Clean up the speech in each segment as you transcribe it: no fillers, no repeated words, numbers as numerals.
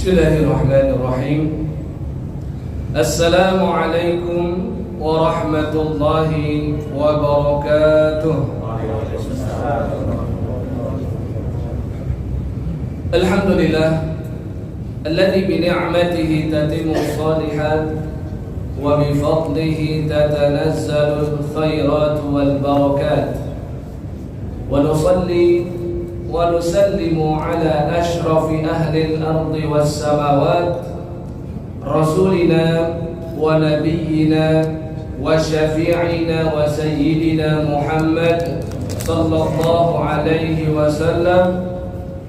Bismillahirrahmanirrahim. Assalamualaikum warahmatullahi wabarakatuh. Alhamdulillah alladzi bi ni'matihi tatimmu shalihat wa bi fadlihi tatanazzalu al-khairat wal barakat. Wa nusalli wa nusallimu ala ashrafi ahli al-ardi was samawat rasulina wa nabiyyina wa syafi'ina wa sayyidina Muhammad sallallahu alaihi wasallam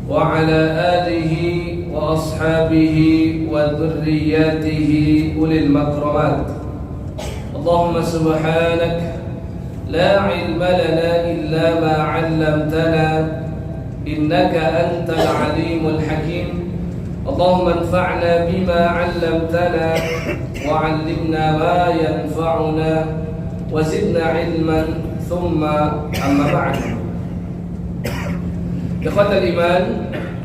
wa ala alihi wa ashabihi wa dhurriyyatihi ulil makramat. Allahumma subhanak la ilma lana illa ma 'allamtana innaka antal alimul hakim. Allahumma anfa'na bima 'allamtana wa 'allimna ma yanfa'una wa zidna 'ilman thumma amma ba'd. Ikhwatal iman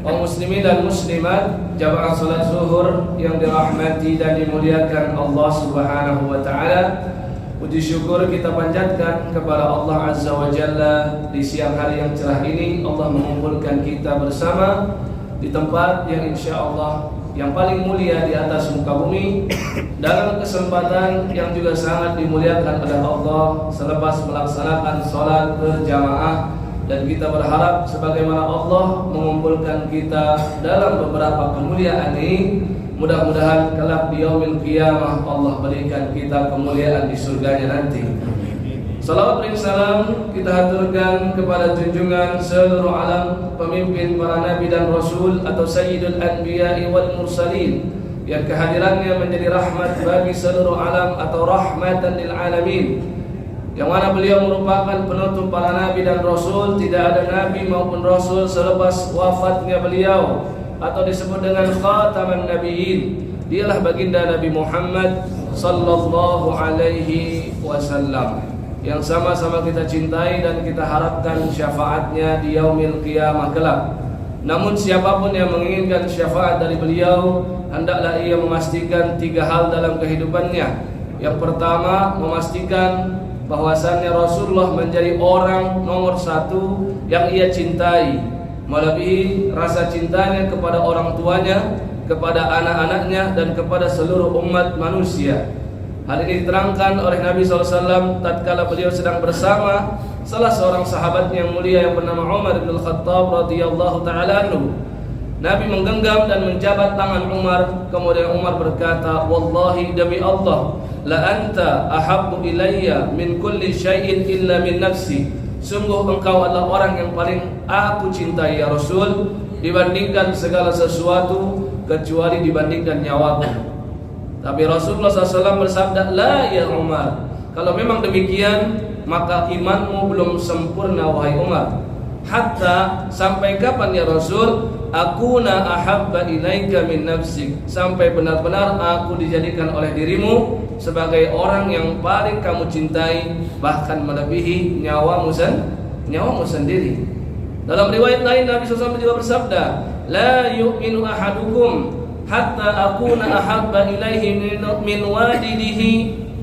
wa muslimin dan muslimat, jamaah salat zuhur yang dirahmati dan dimuliakan Allah Subhanahu wa taala. Puji syukur kita panjatkan kepada Allah Azza wa Jalla di siang hari yang cerah ini. Allah mengumpulkan kita bersama di tempat yang insya Allah yang paling mulia di atas muka bumi, dalam kesempatan yang juga sangat dimuliakan oleh Allah selepas melaksanakan sholat berjamaah. Dan kita berharap sebagaimana Allah mengumpulkan kita dalam beberapa kemuliaan ini, mudah-mudahan kelak di yaumil qiyamah Allah berikan kita kemuliaan di surganya nanti. Salawat dan salam kita haturkan kepada junjungan seluruh alam, pemimpin para nabi dan rasul atau sayyidul anbiya'i wal mursalin, yang kehadirannya menjadi rahmat bagi seluruh alam atau rahmatan lil alamin, yang mana beliau merupakan penutup para nabi dan rasul. Tidak ada nabi maupun rasul selepas wafatnya beliau, atau disebut dengan khataman nabiyyin. Dialah baginda Nabi Muhammad sallallahu alaihi wasallam, yang sama-sama kita cintai dan kita harapkan syafaatnya di yaumil qiyamah kelak. Namun siapapun yang menginginkan syafaat dari beliau, hendaklah ia memastikan tiga hal dalam kehidupannya. Yang pertama, memastikan bahwasannya Rasulullah menjadi orang nomor satu yang ia cintai, melebihi rasa cintanya kepada orang tuanya, kepada anak-anaknya, dan kepada seluruh umat manusia. Hal ini diterangkan oleh Nabi SAW tatkala beliau sedang bersama salah seorang sahabatnya yang mulia yang bernama Umar bin Khattab radhiyallahu ta'ala anhu. Nabi menggenggam dan menjabat tangan Umar. Kemudian Umar berkata, "Wallahi, demi Allah, la anta ahabbu ilayya min kulli syai'in illa min nafsi." Sungguh engkau adalah orang yang paling aku cintai ya Rasul, dibandingkan segala sesuatu kecuali dibandingkan nyawaku. Tapi Rasulullah SAW bersabda, "La ya Umar, kalau memang demikian maka imanmu belum sempurna wahai Umar. Hatta, sampai kapan ya Rasul? Akuna ahabba ilaika min nafsik, sampai benar-benar aku dijadikan oleh dirimu sebagai orang yang paling kamu cintai, bahkan melebihi nyawamu sendiri." Dalam riwayat lain Nabi SAW juga bersabda, "La yu'minu ahadukum hatta akuna ahabba ilaihi min walidihi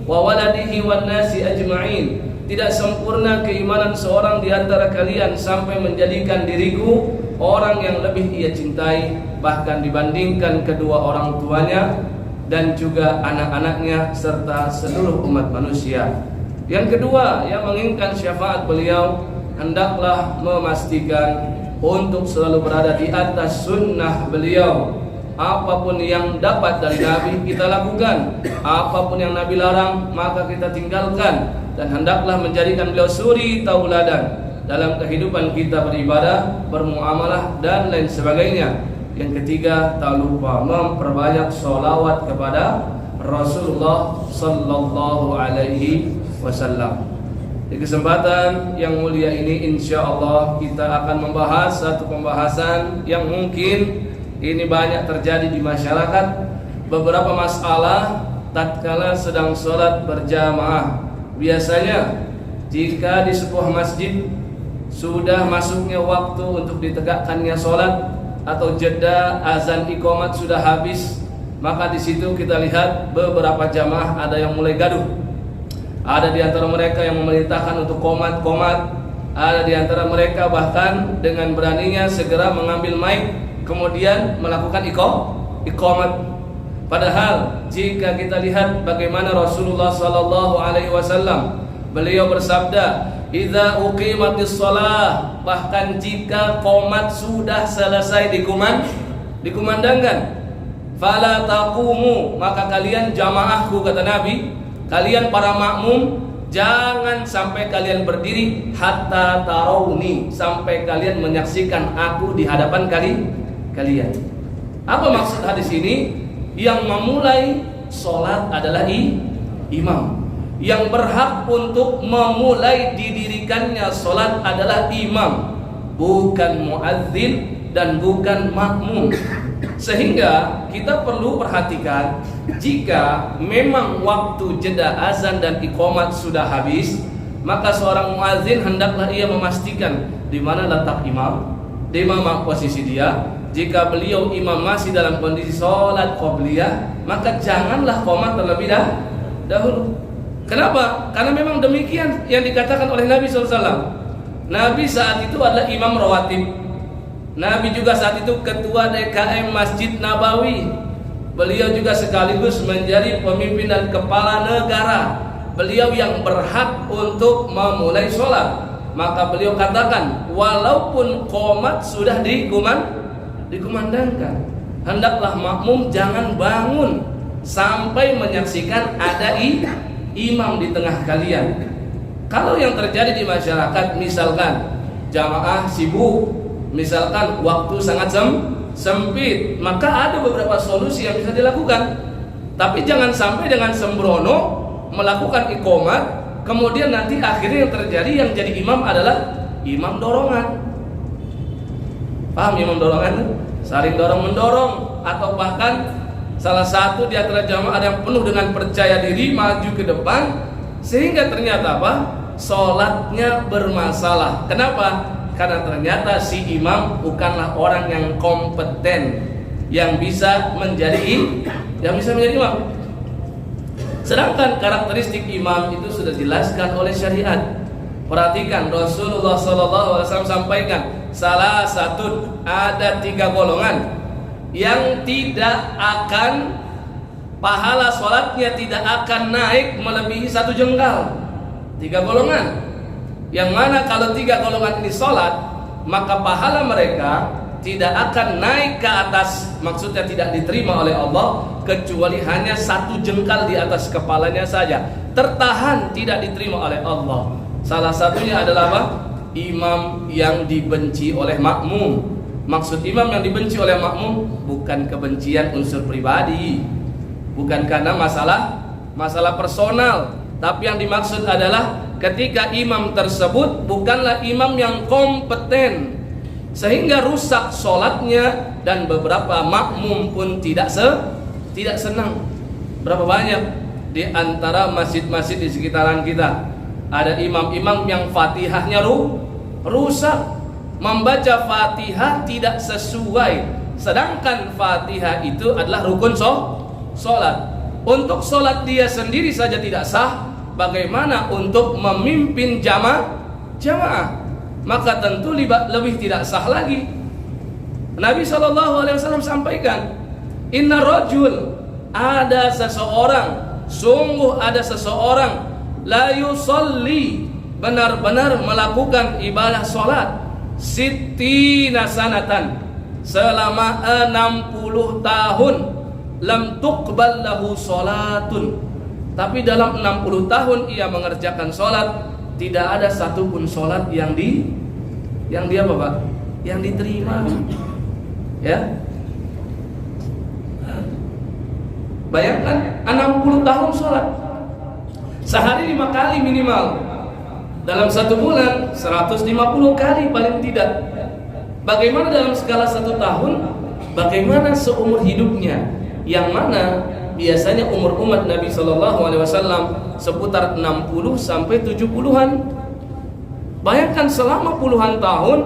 wa waladihi wan nasi ajma'in." Tidak sempurna keimanan seorang di antara kalian sampai menjadikan diriku orang yang lebih ia cintai, bahkan dibandingkan kedua orang tuanya dan juga anak-anaknya serta seluruh umat manusia. Yang kedua, yang menginginkan syafaat beliau, hendaklah memastikan untuk selalu berada di atas sunnah beliau. Apapun yang dapat dari Nabi kita lakukan, apapun yang Nabi larang maka kita tinggalkan, dan hendaklah menjadikan beliau suri tauladan dalam kehidupan kita beribadah, bermuamalah, dan lain sebagainya. Yang ketiga, tak lupa memperbanyak sholawat kepada Rasulullah sallallahu alaihi wasallam. Di kesempatan yang mulia ini insya Allah kita akan membahas satu pembahasan yang mungkin ini banyak terjadi di masyarakat. Beberapa masalah tatkala sedang sholat berjamaah. Biasanya jika di sebuah masjid sudah masuknya waktu untuk ditegakkannya sholat, atau jeda azan iqamat sudah habis, maka di situ kita lihat beberapa jamaah ada yang mulai gaduh. Ada di antara mereka yang memerintahkan untuk qomat. Ada di antara mereka bahkan dengan beraninya segera mengambil mic kemudian melakukan iqamat. Padahal jika kita lihat bagaimana Rasulullah sallallahu alaihi wasallam, beliau bersabda, "Idza uqimatis shalah," bahkan jika qomat sudah selesai dikumandangkan, "fala taqumu," maka kalian jamaahku, kata Nabi, kalian para makmum, jangan sampai kalian berdiri hatta tarawni, sampai kalian menyaksikan aku di hadapan kalian. Apa maksud hadis ini? Yang memulai sholat adalah imam. Yang berhak untuk memulai didirikannya sholat adalah imam, bukan muadzin dan bukan makmum. Sehingga kita perlu perhatikan, jika memang waktu jeda azan dan iqamat sudah habis, maka seorang muadzin hendaklah ia memastikan di mana letak imam, di mana posisi dia. Jika beliau imam masih dalam kondisi sholat qabliyah, maka janganlah qomat terlebih dahulu. Kenapa? Karena memang demikian yang dikatakan oleh Nabi SAW. Nabi saat itu adalah imam rawatib. Nabi juga saat itu ketua DKM Masjid Nabawi. Beliau juga sekaligus menjadi pemimpin dan kepala negara. Beliau yang berhak untuk memulai sholat. Maka beliau katakan, walaupun qomat sudah dikumandangkan, hendaklah makmum jangan bangun sampai menyaksikan ada imam di tengah kalian. Kalau yang terjadi di masyarakat, misalkan jamaah sibuk, misalkan waktu sangat sempit, maka ada beberapa solusi yang bisa dilakukan. Tapi jangan sampai dengan sembrono melakukan iqamat, kemudian nanti akhirnya yang terjadi yang jadi imam adalah imam dorongan. Paham imam dorongan? Saling dorong-mendorong, atau bahkan salah satu di antara jamaah ada yang penuh dengan percaya diri maju ke depan, sehingga ternyata apa? Sholatnya bermasalah. Kenapa? Karena ternyata si imam bukanlah orang yang kompeten yang bisa menjadi imam. Sedangkan karakteristik imam itu sudah dijelaskan oleh syariat. Perhatikan, Rasulullah SAW sampaikan, salah satu, ada 3 golongan yang tidak akan, pahala sholatnya tidak akan naik melebihi 1 jengkal. 3 golongan, yang mana kalau 3 golongan ini sholat, maka pahala mereka tidak akan naik ke atas, maksudnya tidak diterima oleh Allah, kecuali hanya 1 jengkal di atas kepalanya saja, tertahan, tidak diterima oleh Allah. Salah satunya adalah apa? Imam yang dibenci oleh makmum. Maksud imam yang dibenci oleh makmum bukan kebencian unsur pribadi, bukan karena masalah personal, tapi yang dimaksud adalah ketika imam tersebut bukanlah imam yang kompeten, sehingga rusak sholatnya, dan beberapa makmum pun tidak senang. Berapa banyak di antara masjid-masjid di sekitaran kita ada imam-imam yang fatihahnya rusak, membaca fatihah tidak sesuai, sedangkan fatihah itu adalah rukun sholat. Untuk sholat dia sendiri saja tidak sah, bagaimana untuk memimpin jamaah? Maka tentu lebih tidak sah lagi. Nabi SAW sampaikan, inna rajul, ada seseorang, sungguh ada seseorang, la yusalli, benar-benar melakukan ibadah sholat, sittina sanatan, selama 60 tahun, lam tuqbal lahu sholatun, tapi dalam 60 tahun ia mengerjakan sholat, tidak ada satupun sholat yang dia apa Pak? Yang diterima. Ya, bayangkan 60 tahun sholat, sehari 5 kali minimal, dalam 1 bulan 150 kali paling tidak. Bagaimana dalam skala 1 tahun? Bagaimana seumur hidupnya? Yang mana biasanya umur umat Nabi SAW seputar 60 sampai 70-an. Bayangkan selama puluhan tahun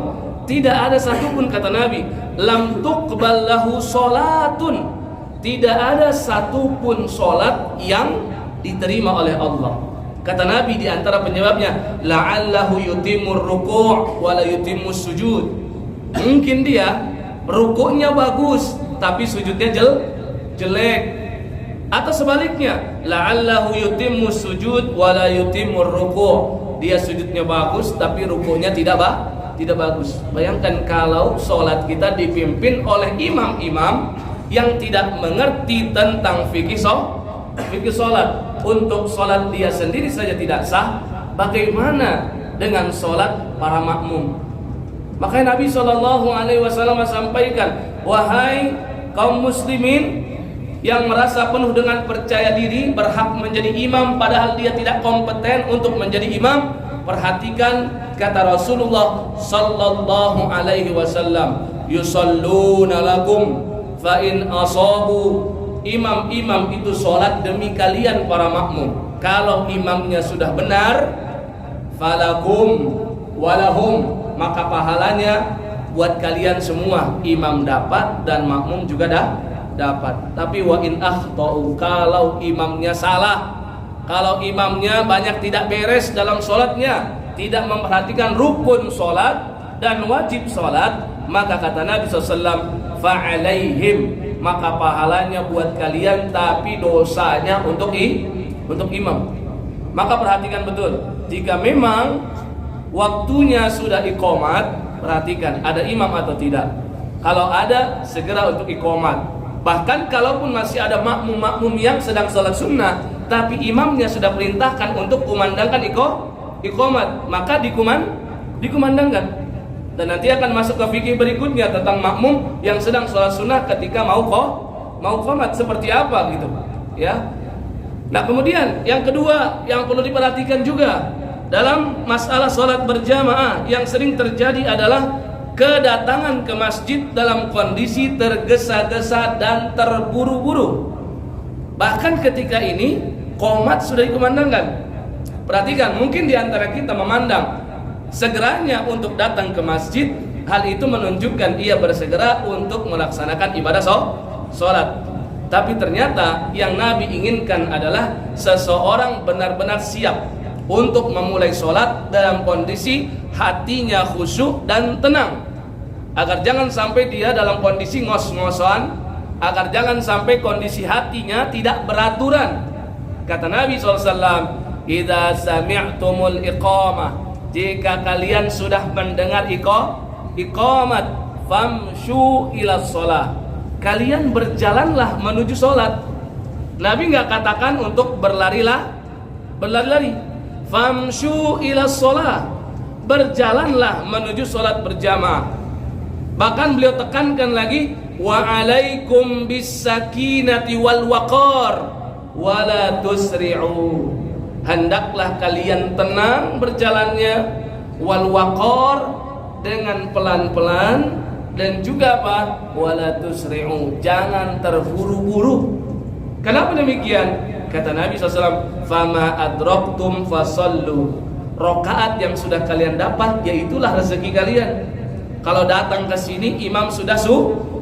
tidak ada satupun, kata Nabi, lam tuqbal lahu sholatun, tidak ada satupun sholat yang diterima oleh Allah. Kata Nabi di antara penyebabnya, la'allahu yutimur ruku' wa la yutimmus sujud. Mungkin dia rukuknya bagus tapi sujudnya jelek. Atau sebaliknya, la'allahu yutimmus sujud wa la yutimur ruku'. Dia sujudnya bagus tapi rukuknya tidak bagus. Bayangkan kalau sholat kita dipimpin oleh imam-imam yang tidak mengerti tentang fikih sholat. Untuk sholat dia sendiri saja tidak sah, bagaimana dengan sholat para makmum? Makanya Nabi SAW sampaikan, wahai kaum muslimin yang merasa penuh dengan percaya diri berhak menjadi imam padahal dia tidak kompeten untuk menjadi imam, perhatikan kata Rasulullah sallallahu alaihi wasallam, yusalluna lakum fa in asabu. Imam-imam itu sholat demi kalian para makmum. Kalau imamnya sudah benar, falakum walahum, maka pahalanya buat kalian semua. Imam dapat dan makmum juga dapat. Tapi wa in akhtau, kalau imamnya salah, kalau imamnya banyak tidak beres dalam sholatnya, tidak memperhatikan rukun sholat dan wajib sholat, maka kata Nabi SAW, fa'alaihim, maka pahalanya buat kalian tapi dosanya untuk imam. Maka perhatikan betul, jika memang waktunya sudah iqamat, perhatikan ada imam atau tidak. Kalau ada, segera untuk iqamat. Bahkan kalaupun masih ada makmum-makmum yang sedang sholat sunnah tapi imamnya sudah perintahkan untuk kumandangkan iqamat, maka dikumandangkan. Dan nanti akan masuk ke fikih berikutnya tentang makmum yang sedang sholat sunnah ketika mau qomat seperti apa gitu, ya. Nah, kemudian yang kedua yang perlu diperhatikan juga dalam masalah sholat berjamaah yang sering terjadi adalah kedatangan ke masjid dalam kondisi tergesa-gesa dan terburu-buru. Bahkan ketika ini qomat sudah dikumandangkan. Perhatikan, mungkin di antara kita memandang segeranya untuk datang ke masjid, hal itu menunjukkan ia bersegera untuk melaksanakan ibadah sholat. Tapi ternyata yang Nabi inginkan adalah seseorang benar-benar siap untuk memulai sholat dalam kondisi hatinya khusyuk dan tenang, agar jangan sampai dia dalam kondisi ngos-ngosan, agar jangan sampai kondisi hatinya tidak beraturan. Kata Nabi SAW, idza sami'tumul iqamah, jika kalian sudah mendengar iqamat, famshu ila sholat, kalian berjalanlah menuju sholat. Nabi nggak katakan untuk berlari-lari. Famshu ila sholat, berjalanlah menuju sholat berjamaah. Bahkan beliau tekankan lagi, wa alaikum bis sakinati wal waqar wala tusri'u, hendaklah kalian tenang berjalannya, wal waqar, dengan pelan-pelan, dan juga apa? Wala tusri'u, jangan terburu-buru. Kenapa demikian? Kata Nabi SAW, fama adraktum fasallu, rakaat yang sudah kalian dapat yaitulah rezeki kalian. Kalau datang ke sini imam sudah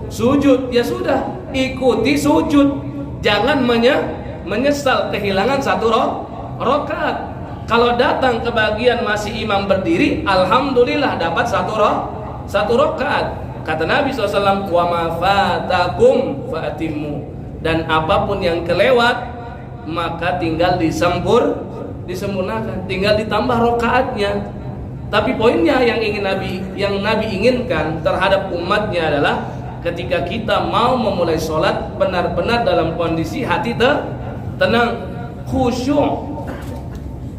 sujud, ya sudah, ikuti sujud. Jangan menyesal kehilangan satu rakaat. Kalau datang ke bagian masih imam berdiri, alhamdulillah dapat satu rakaat. Kata Nabi SAW, wa ma fatakum fa'timmu, dan apapun yang kelewat maka tinggal disempurnakan, tinggal ditambah rakaatnya. Tapi poinnya yang Nabi inginkan terhadap umatnya adalah ketika kita mau memulai sholat, benar-benar dalam kondisi hati tenang, khusyuk.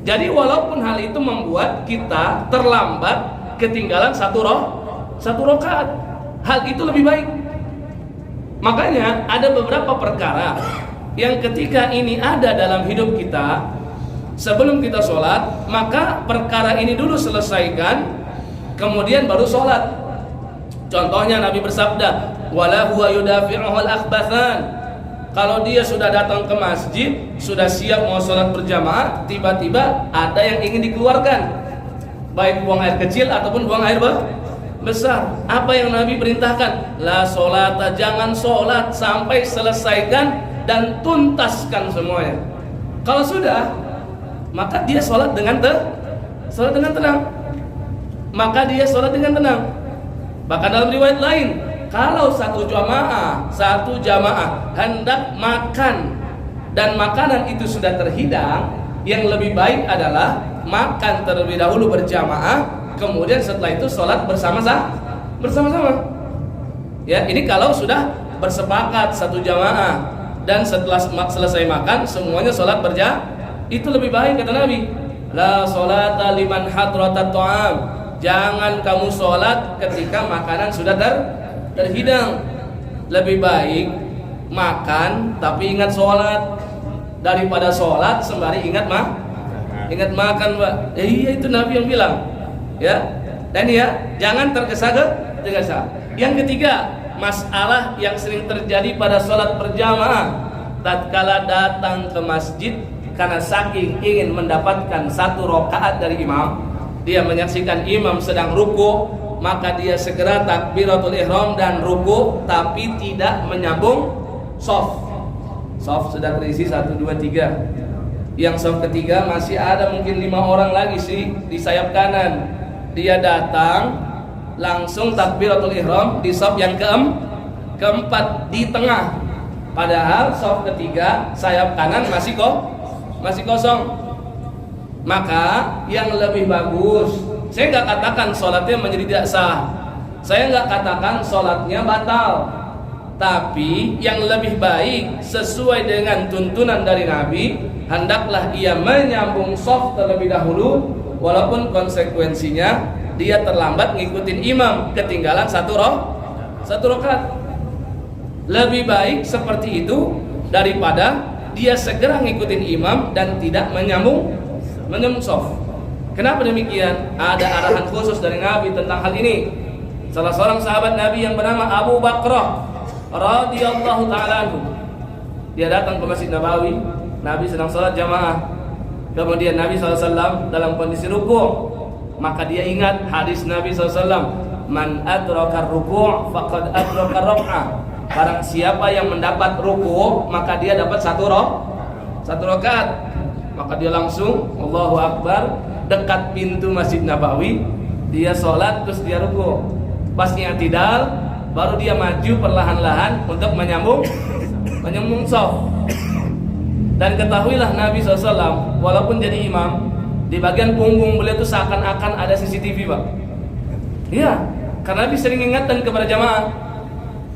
Jadi walaupun hal itu membuat kita terlambat, ketinggalan satu rakaat, hal itu lebih baik. Makanya ada beberapa perkara yang ketika ini ada dalam hidup kita, sebelum kita sholat, maka perkara ini dulu selesaikan, kemudian baru sholat. Contohnya Nabi bersabda, wala huwa yudafi'uhul akhbathan, kalau dia sudah datang ke masjid, sudah siap mau sholat berjamaah, tiba-tiba ada yang ingin dikeluarkan, baik buang air kecil ataupun buang air besar. Apa yang Nabi perintahkan? La sholata, jangan sholat sampai selesaikan dan tuntaskan semuanya. Kalau sudah, maka dia sholat dengan tenang. Maka dia sholat dengan tenang. Bahkan dalam riwayat lain, kalau satu jamaah hendak makan dan makanan itu sudah terhidang, yang lebih baik adalah makan terlebih dahulu berjamaah, kemudian setelah itu sholat bersama-sama. Ya, ini kalau sudah bersepakat satu jamaah dan setelah selesai makan semuanya sholat itu lebih baik, kata Nabi. La sholata liman hadratat ta'am, jangan kamu sholat ketika makanan sudah terhidang. Lebih baik makan tapi ingat sholat daripada sholat sembari ingat makan, Pak. Iya, itu Nabi yang bilang. Ya, dan ya, jangan tergesa-gesa. Yang ketiga, masalah yang sering terjadi pada sholat berjamaah, tatkala datang ke masjid karena saking ingin mendapatkan satu rakaat dari imam, dia menyaksikan imam sedang ruku, maka dia segera takbiratul ihram dan ruku, tapi tidak menyambung shaf sudah terisi 1, 2, 3. Yang shaf ketiga masih ada mungkin 5 orang lagi sih di sayap kanan. Dia datang langsung takbiratul ihram di shaf yang keempat di tengah. Padahal shaf ketiga sayap kanan masih kosong. Maka yang lebih bagus, saya nggak katakan sholatnya menjadi tidak sah, saya nggak katakan sholatnya batal, tapi yang lebih baik sesuai dengan tuntunan dari Nabi, hendaklah ia menyambung shaf terlebih dahulu, walaupun konsekuensinya dia terlambat ngikutin imam, ketinggalan satu rakaat. Lebih baik seperti itu daripada dia segera ngikutin imam dan tidak menyambung shaf. Kenapa demikian? Ada arahan khusus dari Nabi tentang hal ini. Salah seorang sahabat Nabi yang bernama Abu Bakrah radhiyallahu ta'ala anhu, dia datang ke Masjid Nabawi. Nabi sedang salat jamaah. Kemudian Nabi SAW dalam kondisi ruku'. Maka dia ingat hadis Nabi SAW, man adraka ruku' faqad adraka rak'ah. Barang siapa yang mendapat ruku', maka dia dapat satu rakaat. Maka dia langsung Allahu Akbar, dekat pintu Masjid Nabawi, dia sholat terus dia ruku'. Pas i'tidal baru dia maju perlahan-lahan untuk menyambung shaf. Dan ketahuilah Nabi SAW walaupun jadi imam, di bagian punggung beliau itu seakan-akan ada CCTV, Pak. Iya, karena Nabi sering ingatkan kepada jamaah,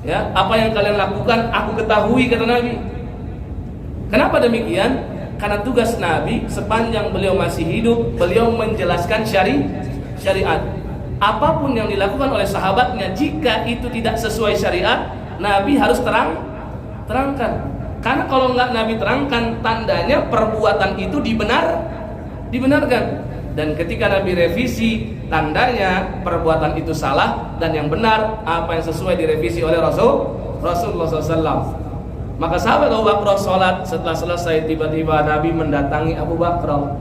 ya, apa yang kalian lakukan aku ketahui, kata Nabi. Kenapa demikian? Karena tugas Nabi sepanjang beliau masih hidup, beliau menjelaskan syariat. Apapun yang dilakukan oleh sahabatnya, jika itu tidak sesuai syariat, Nabi harus terangkan. Karena kalau enggak Nabi terangkan, tandanya perbuatan itu dibenarkan. Dan ketika Nabi revisi, tandanya perbuatan itu salah, dan yang benar apa yang sesuai direvisi oleh Rasulullah SAW. Maka sahabat Abu Bakrah sholat, setelah selesai tiba-tiba Nabi mendatangi Abu Bakrah.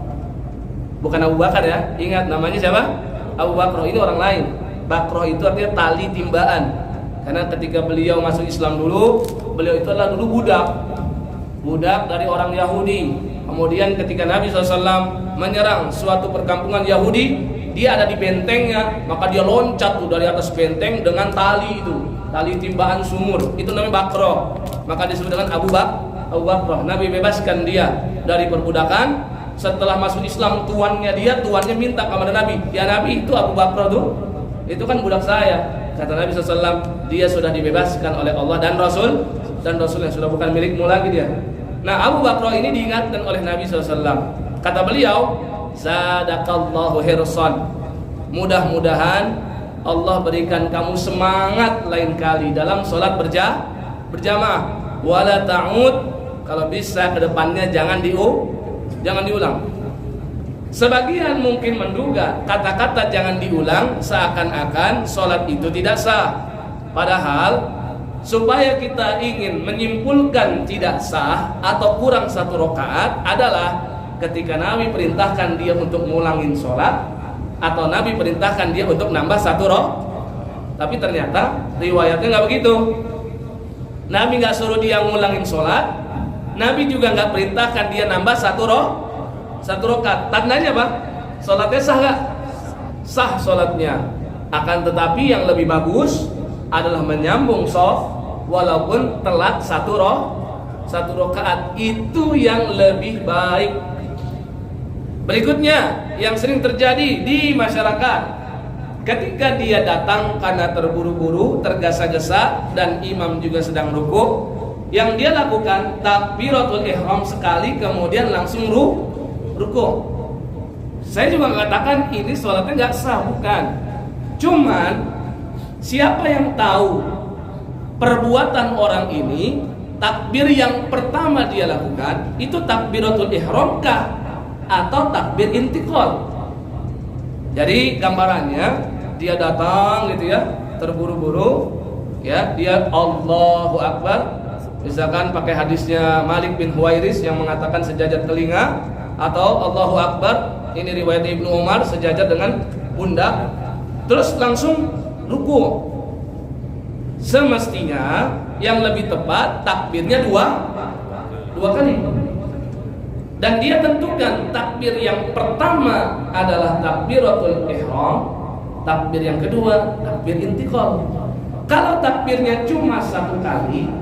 Bukan Abu Bakar ya, ingat namanya siapa? Abu Bakrah, ini orang lain. Bakrah itu artinya tali timbaan. Karena ketika beliau masuk Islam dulu, beliau itu adalah dulu budak dari orang Yahudi. Kemudian ketika Nabi SAW menyerang suatu perkampungan Yahudi, dia ada di bentengnya, maka dia loncat tuh dari atas benteng dengan tali timbaan sumur. Itu namanya Bakrah. Maka disebut dengan Abu Bakrah. Nabi bebaskan dia dari perbudakan. Setelah masuk Islam, tuannya minta kepada Nabi, ya Nabi, itu Abu Bakrah tuh, itu kan budak saya. Kata Nabi SAW, dia sudah dibebaskan oleh Allah dan Rasulnya, sudah bukan milikmu lagi dia. Nah, Abu Bakrah ini diingatkan oleh Nabi SAW. Kata beliau, sadaqallahu hirsan, mudah-mudahan Allah berikan kamu semangat lain kali dalam sholat berjamaah. Wala ta'ud, kalau bisa kedepannya jangan diulang. Sebagian mungkin menduga kata-kata jangan diulang seakan-akan sholat itu tidak sah. Padahal supaya kita ingin menyimpulkan tidak sah atau kurang satu rakaat adalah ketika Nabi perintahkan dia untuk ngulangin sholat, atau Nabi perintahkan dia untuk nambah Tapi ternyata riwayatnya nggak begitu. Nabi nggak suruh dia ngulangin sholat, Nabi juga nggak perintahkan dia nambah satu rakaat. Tandanya apa? Sholatnya sah nggak? Sah sholatnya. Akan tetapi yang lebih bagus adalah menyambung shaf walaupun telat satu rakaat. Itu yang lebih baik. Berikutnya yang sering terjadi di masyarakat, ketika dia datang karena terburu-buru, tergesa-gesa, dan imam juga sedang rukuk, yang dia lakukan takbiratul ihram sekali kemudian langsung rukuk. Saya juga mengatakan ini sholatnya nggak sah, bukan. Cuman siapa yang tahu perbuatan orang ini, takbir yang pertama dia lakukan itu takbiratul ihram kah atau takbir intiqal? Jadi gambarannya dia datang gitu ya, terburu-buru ya, dia Allahu Akbar, misalkan pakai hadisnya Malik bin Huwairis yang mengatakan sejajar telinga, atau Allahu Akbar, ini riwayat Ibnu Umar, sejajar dengan pundak, terus langsung ruku. Semestinya yang lebih tepat takbirnya dua kali. Dan dia tentukan takbir yang pertama adalah takbiratul ihram, takbir yang kedua takbir intiqal. Kalau takbirnya cuma satu kali,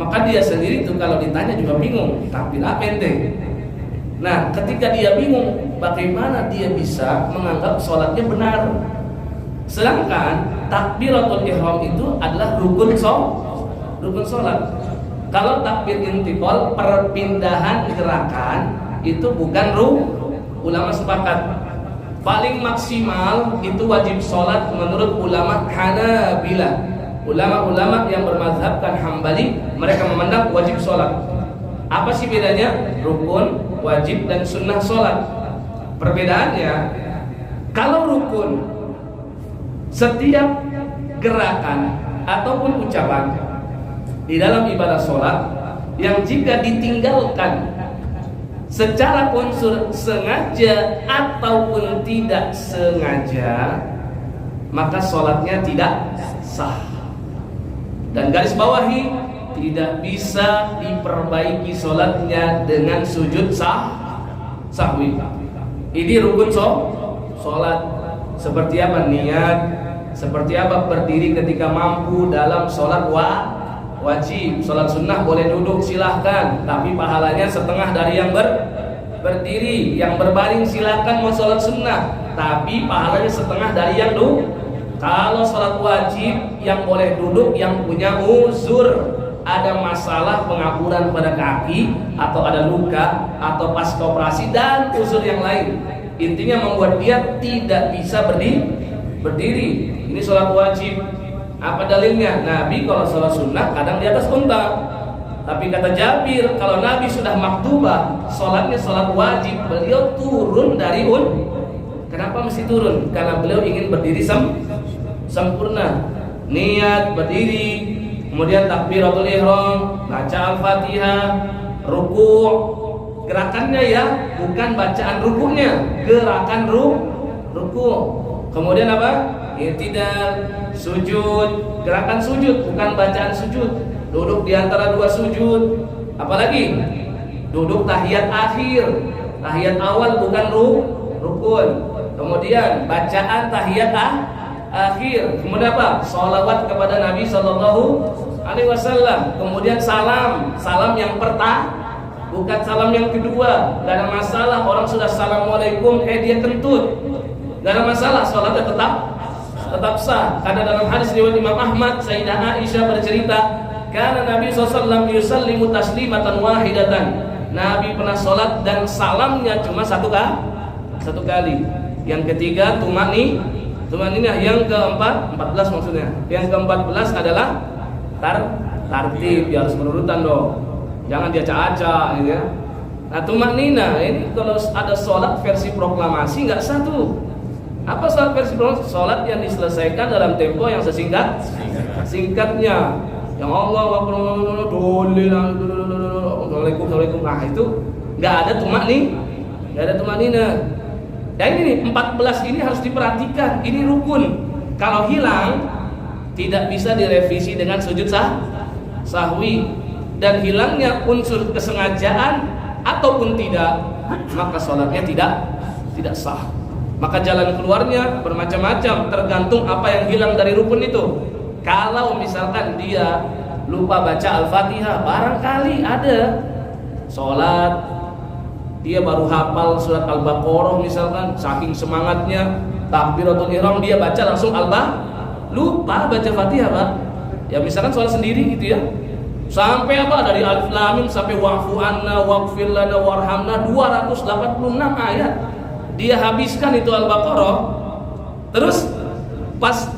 maka dia sendiri itu kalau ditanya juga bingung, takbir apa ente? Nah, ketika dia bingung, bagaimana dia bisa menganggap sholatnya benar? Sedangkan takbiratul ihram itu adalah rukun sholat. Kalau takbir intiqal, perpindahan gerakan, itu bukan ulama sepakat. Paling maksimal itu wajib sholat menurut ulama Hanabilah. Ulama-ulama yang bermazhabkan Hambali, mereka memandang wajib sholat. Apa sih bedanya? Rukun, wajib, dan sunnah sholat. Perbedaannya, kalau rukun, setiap gerakan ataupun ucapan di dalam ibadah sholat yang jika ditinggalkan secara unsur sengaja ataupun tidak sengaja, maka sholatnya tidak sah. Dan garis bawahi, tidak bisa diperbaiki sholatnya dengan sujud sahwi. Ini rukun sholat. Seperti apa niat, seperti apa berdiri ketika mampu dalam sholat wajib. Sholat sunnah boleh duduk silahkan, tapi pahalanya setengah dari yang berdiri. Yang berbaring silahkan mau sholat sunnah, tapi pahalanya setengah dari yang duduk. Kalau sholat wajib, yang boleh duduk yang punya uzur, ada masalah pengapuran pada kaki, atau ada luka, atau pasca operasi, dan uzur yang lain, intinya membuat dia tidak bisa berdiri. Ini sholat wajib. Apa dalilnya? Nabi kalau sholat sunnah kadang di atas unta. Tapi kata Jabir, kalau Nabi sudah maktubah, sholatnya sholat wajib, beliau turun dari Kenapa mesti turun? Karena beliau ingin berdiri sempurna. Niat berdiri, kemudian takbiratul ihram, baca al-fatihah, ruku'. Gerakannya ya, bukan bacaan ruku'nya, gerakan ruku'. Kemudian apa? I'tidal, sujud, gerakan sujud, bukan bacaan sujud. Duduk di antara dua sujud. Apalagi duduk tahiyat akhir, tahiyat awal bukan rukun. Kemudian bacaan tahiyat akhir. Kemudian apa? Sholawat kepada Nabi SAW. Kemudian salam yang pertama, bukan salam yang kedua. Gak ada masalah, orang sudah assalamualaikum, dia kentut, gak ada masalah, sholatnya tetap sah. Karena dalam hadis riwayat Imam Ahmad, Sayyidah Aisyah bercerita, karena Nabi SAW yusallimu taslimatan wahidatan. Nabi pernah sholat dan salamnya cuma satu kali. Yang ketiga tumaninah. Yang keempat, 14 maksudnya. Yang ke-14 adalah tartib, ya harus berurutan dong. Jangan dia acak-acak gitu ya. Nah, tumaninah ini kalau ada sholat versi proklamasi nggak satu. Apa sholat versi proklamasi? Sholat yang diselesaikan dalam tempo yang singkatnya. Yang Allah Assalamualaikum. Nah itu nggak ada tumaninah. Dan ini nih 14 ini harus diperhatikan. Ini rukun. Kalau hilang tidak bisa direvisi dengan sujud sahwi, dan hilangnya unsur kesengajaan ataupun tidak, maka sholatnya tidak sah. Maka jalan keluarnya bermacam-macam, tergantung apa yang hilang dari rukun itu. Kalau misalkan dia lupa baca Al-Fatihah, barangkali ada sholat dia baru hafal surat Al-Baqarah misalkan, saking semangatnya takbiratul ihram dia baca langsung lupa baca Fatihah, Pak. Ya misalkan sholat sendiri gitu ya, sampai dari Alif Lam Mim sampai wa'fu anna waghfir lana warhamna 286 ayat dia habiskan itu Al-Baqarah. Terus pas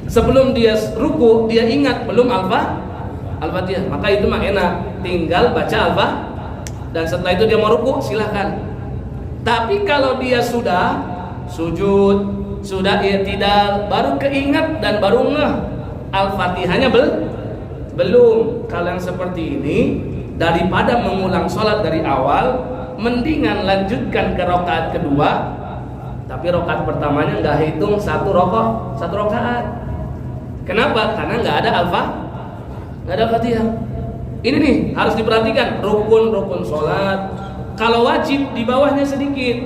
sebelum dia ruku dia ingat belum Al-Fatihah, maka itu mah enak, tinggal baca Al-Fatihah dan setelah itu dia mau ruku silahkan. Tapi kalau dia sudah sujud, sudah i'tidal, baru keingat dan baru ngeh Al-Fatihahnya belum, kalau yang seperti ini daripada mengulang sholat dari awal, mendingan lanjutkan ke rakaat kedua, tapi rakaat pertamanya nggak hitung satu rakaat. Kenapa? Karena nggak ada nggak ada Fatihah. Ini nih harus diperhatikan rukun sholat. Kalau wajib di bawahnya sedikit.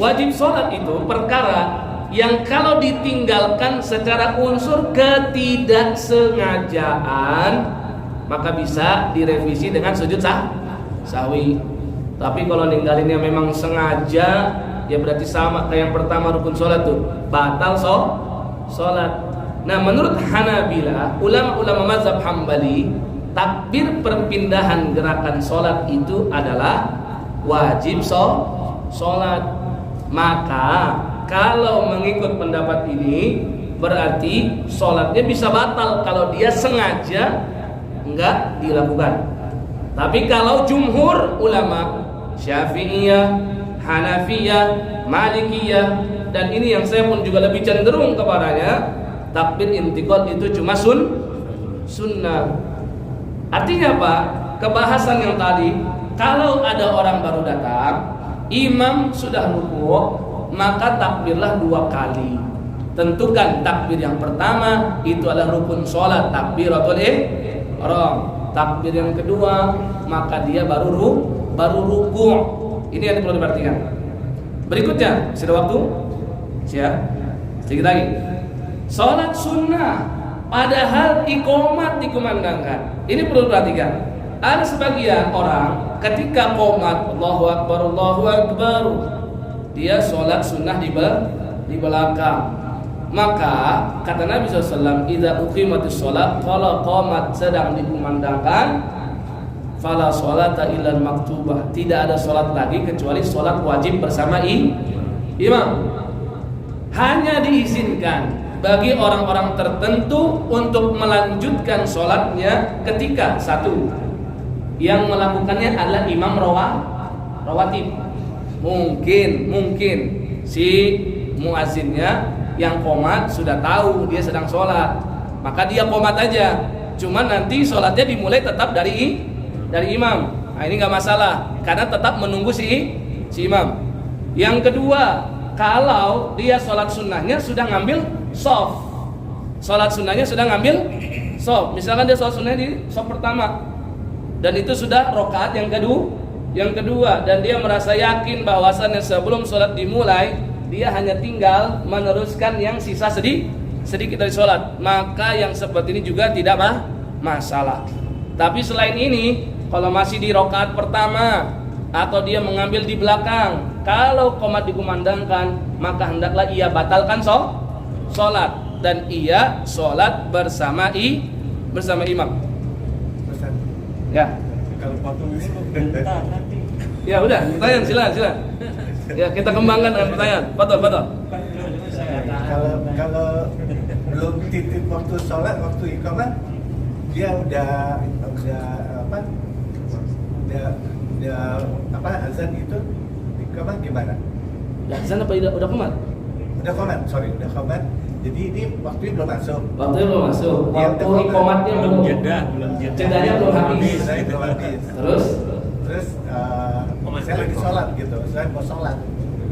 Wajib sholat itu perkara yang kalau ditinggalkan secara unsur ketidaksengajaan, maka bisa direvisi dengan sujud sahwi. Tapi kalau ninggalinnya memang sengaja, ya berarti sama kayak yang pertama rukun sholat tuh, batal sholat. Nah menurut Hanabilah, ulama-ulama mazhab Hambali, takbir perpindahan gerakan sholat itu adalah wajib sholat. Maka kalau mengikut pendapat ini, berarti sholatnya bisa batal kalau dia sengaja enggak dilakukan. Tapi kalau jumhur ulama Syafi'iyah, Hanafiyah, Malikiyah, dan ini yang saya pun juga lebih cenderung kepadanya, takbir intiqal itu cuma sunnah. Artinya apa? Kebahasan yang tadi, kalau ada orang baru datang, imam sudah rukuk, maka takbirlah 2 kali. Tentukan takbir yang pertama itu adalah rukun sholat, takbiratul ihram. Takbir yang kedua, maka dia baru rukuk. Ini yang perlu diperhatikan. Berikutnya, sudah waktu? Siap. Sedikit lagi. Sholat sunnah, padahal iqamat dikumandangkan. Ini perlu diperhatikan. Ada sebagian orang ketika qomat Allahu Akbar, dia sholat sunnah di belakang. Maka kata Nabi SAW, idza uqimatis sholat, kalau qomat sedang dikumandangkan, fala sholata illal maktubah, tidak ada sholat lagi kecuali sholat wajib bersama imam. Hanya diizinkan bagi orang-orang tertentu untuk melanjutkan sholatnya ketika satu, yang melakukannya adalah imam rawatib. Mungkin si muazzinnya yang qomat sudah tahu dia sedang sholat, maka dia qomat aja. Cuman nanti sholatnya dimulai tetap dari imam. Nah ini nggak masalah karena tetap menunggu si imam. Yang kedua, kalau dia sholat sunnahnya sudah ngambil soft, misalkan dia sholat sunnahnya di soft pertama, dan itu sudah rakaat yang kedua, dan dia merasa yakin bahwasannya sebelum sholat dimulai dia hanya tinggal meneruskan yang sisa sedikit dari sholat, maka yang seperti ini juga tidak masalah. Tapi selain ini, kalau masih di rakaat pertama atau dia mengambil di belakang, kalau qomat dikumandangkan, maka hendaklah ia batalkan sholat dan ia sholat bersama imam. Ya. Kalau potong ini bentar nanti. Ya udah, pertanyaan silakan. Ya kita kembangkan dengan pertanyaan. Betul. Kalau belum titip waktu sholat, waktu iqamah, dia udah azan itu iqamah gimana? Azan apa udah qomat? Udah qomat. Jadi ini waktunya belum masuk. Waktu iqamatnya belum jeda. Jedanya belum habis. Terus saya lagi sholat gitu, saya mau sholat.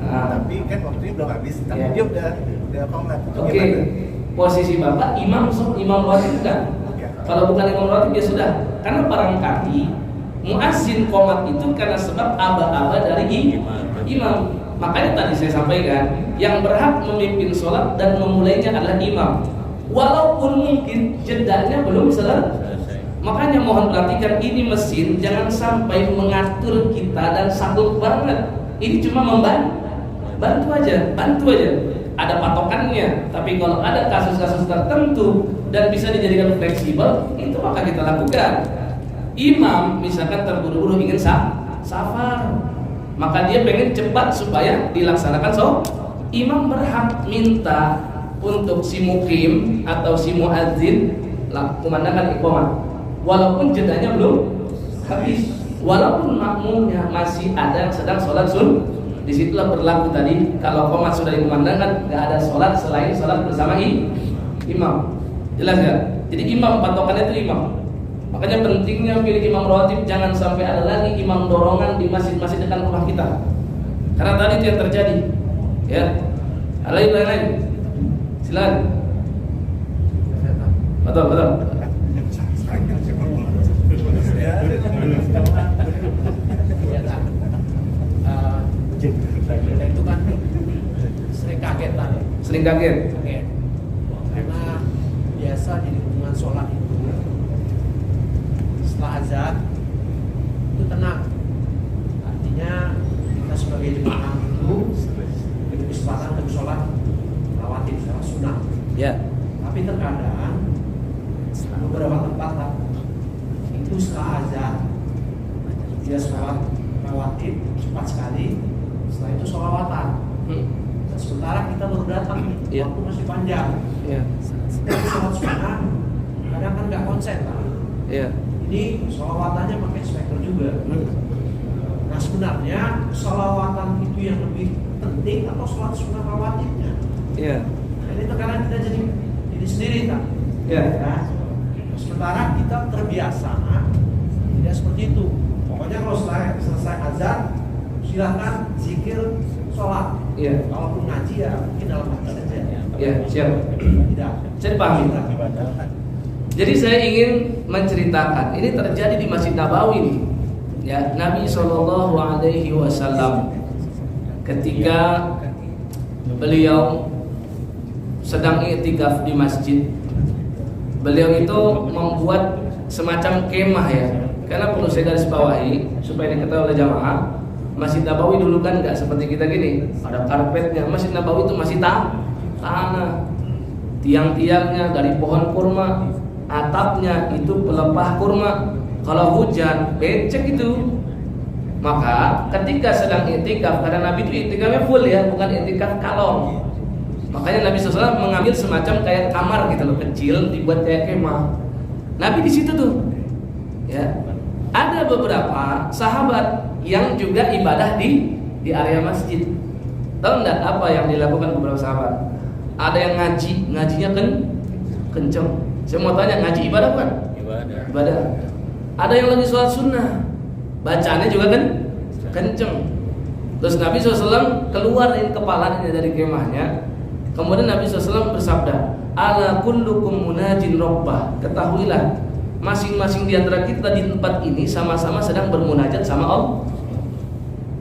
Tapi kan waktunya belum habis, tapi dia udah qomat. Oke. posisi bapak imam rotib kan? Kalau bukan imam rotib ya sudah. Karena barangkali muazzin qomat itu karena sebab aba-aba dari imam. Makanya tadi saya sampaikan yang berhak memimpin sholat dan memulainya adalah imam. Walaupun mungkin jedanya belum selesai. Makanya mohon perhatikan, ini mesin jangan sampai mengatur kita dan saklek banget. Ini cuma bantu aja. Ada patokannya. Tapi kalau ada kasus-kasus tertentu dan bisa dijadikan fleksibel, itu maka kita lakukan. Imam misalkan terburu-buru ingin safar, maka dia pengen cepat supaya dilaksanakan imam berhak minta untuk si mukim atau si muadzin kumandangkan iqamah. Walaupun jedanya belum habis, walaupun makmumnya masih ada yang sedang sholat disitulah berlaku tadi kalau qomat sudah dikumandangkan, nggak ada sholat selain sholat bersama imam. Jelas ya? Jadi imam patokannya itu imam. Makanya pentingnya pilih imam rawatib, jangan sampai ada lagi imam dorongan di masjid-masjid dekat rumah kita. Karena tadi itu yang terjadi. Ya, ada yang lain. Silakan. Betul. Itu kan sering kaget karena biasa di lingkungan sholat itu setelah azan itu tenang, artinya kita sebagai jemaah itu kesempatan untuk sholat rawatib secara sunnah. Tapi terkadang beberapa tempat itu setelah azan dia sholat rawatib cepat sekali, setelah itu sholawatan. Dan sementara kita baru datang, waktu masih panjang. Sholat sunnah kadang kan nggak konsen kan. Ini sholawatannya pakai speaker juga. Nah sebenarnya sholawatan itu yang lebih penting atau sholat sunnah rawatibnya? Jadi terkadang kita jadi sendiri kan. Sementara kita terbiasa tidak seperti itu. Pokoknya kalau selesai azan silakan zikir sholat. Kalaupun ngaji ya mungkin dalam hati saja. Siap. Tidak. Saya paham. Jadi saya ingin menceritakan ini terjadi di Masjid Nabawi nih. Ya, Nabi SAW ketika beliau sedang i'tikaf di masjid, beliau itu membuat semacam kemah ya. Karena perlu saya garis bawahi supaya diketahui oleh jamaah, Masjid Nabawi dulu kan nggak seperti kita gini, ada karpetnya. Masjid Nabawi itu masih tanah, tiang-tiangnya dari pohon kurma, atapnya itu pelepah kurma. Kalau hujan becek itu. Maka ketika sedang i'tikaf, karena Nabi itu i'tikafnya full ya, bukan i'tikaf kalong. Makanya Nabi SAW mengambil semacam kayak kamar gitu loh, kecil, dibuat kayak kemah. Nabi di situ tuh, ya. Ada beberapa sahabat yang juga ibadah di area masjid. Tahu enggak apa yang dilakukan beberapa sahabat? Ada yang ngajinya kenceng. Saya mau tanya, ngaji ibadah bukan? Ibadah. Ada yang lagi sholat sunnah, bacaannya juga kenceng. Terus Nabi SAW keluarin kepalanya dari kemahnya. Kemudian Nabi SAW bersabda, ala kullukum munajin rabbah. Ketahuilah, masing-masing di antara kita di tempat ini sama-sama sedang bermunajat sama Allah.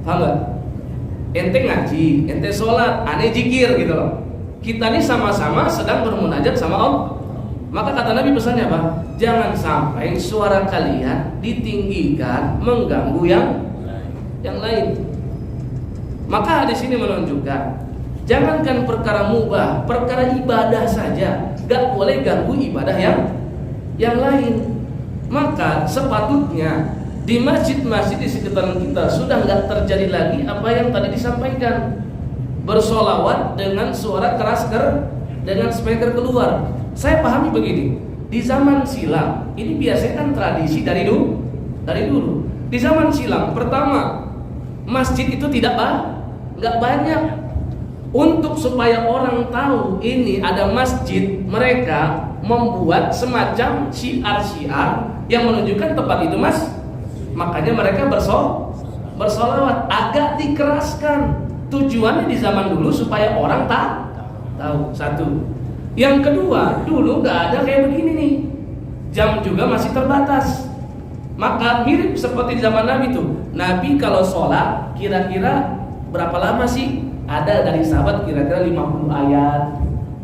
Paham gak? Ente ngaji, ente sholat, aneh zikir gitu loh. Kita ini sama-sama sedang bermunajat sama Allah. Maka kata Nabi pesannya apa? Jangan sampai suara kalian ditinggikan mengganggu yang lain. Maka hadis ini menunjukkan, jangankan perkara mubah, perkara ibadah saja gak boleh ganggu ibadah yang lain. Maka sepatutnya di masjid-masjid di sekitaran kita sudah gak terjadi lagi apa yang tadi disampaikan, bersolawat dengan suara keras dengan speaker keluar. Saya pahami begini, di zaman silam ini biasanya kan tradisi dari dulu. Di zaman silam pertama masjid itu nggak banyak. Untuk supaya orang tahu ini ada masjid, mereka membuat semacam syiar-syiar yang menunjukkan tempat itu makanya mereka bersolawat agak dikeraskan. Tujuannya di zaman dulu supaya orang tahu. Satu. Yang kedua, dulu nggak ada kayak begini nih, jam juga masih terbatas. Maka mirip seperti di zaman Nabi tuh. Nabi kalau sholat kira-kira berapa lama sih? Ada dari sahabat kira-kira 50 ayat.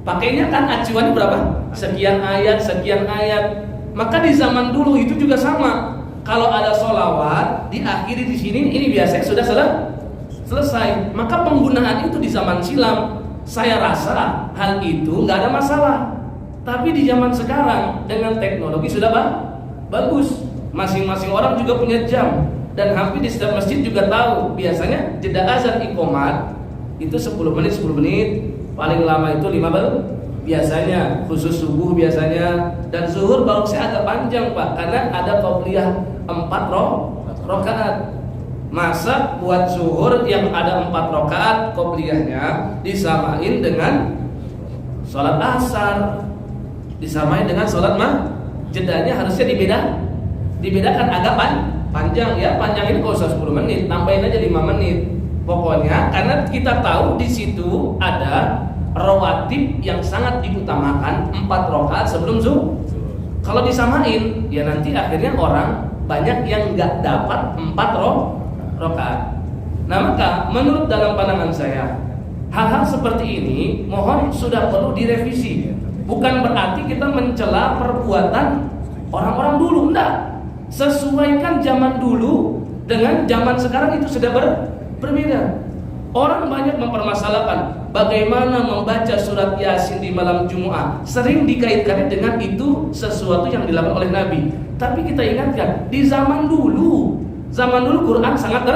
Pakainya kan acuannya berapa? Sekian ayat, sekian ayat. Maka di zaman dulu itu juga sama. Kalau ada sholawat diakhiri di sini, ini biasanya sudah selesai. Maka penggunaan itu di zaman silam, saya rasa hal itu nggak ada masalah. Tapi di zaman sekarang dengan teknologi sudah bagus. Masing-masing orang juga punya jam. Dan hampir di setiap masjid juga tahu. Biasanya jeda azan iqomat itu 10 menit, 10 menit. Paling lama itu 15 biasanya. Khusus subuh biasanya. Dan zuhur baru saya agak panjang Pak, karena ada qobliyah 4 rakaat. Masa buat zuhur yang ada 4 rakaat qobliyahnya disamain dengan sholat asar, disamain dengan sholat jedanya harusnya dibedakan agak panjang ya. Panjang ini kalau usah 10 menit, tambahin aja 5 menit. Pokoknya karena kita tahu di situ ada rawatib yang sangat diutamakan 4 rakaat sebelum zuhur. Kalau disamain, ya nanti akhirnya orang banyak yang nggak dapat 4 rakaat. Nah maka menurut dalam pandangan saya, hal-hal seperti ini mohon sudah perlu direvisi. Bukan berarti kita mencela perbuatan orang-orang dulu, enggak. Sesuaikan zaman dulu dengan zaman sekarang itu sudah berbeda. Orang banyak mempermasalahkan bagaimana membaca surat Yasin di malam Jumat. Sering dikaitkannya dengan itu sesuatu yang dilakukan oleh Nabi. Tapi kita ingatkan, di zaman dulu Quran sangat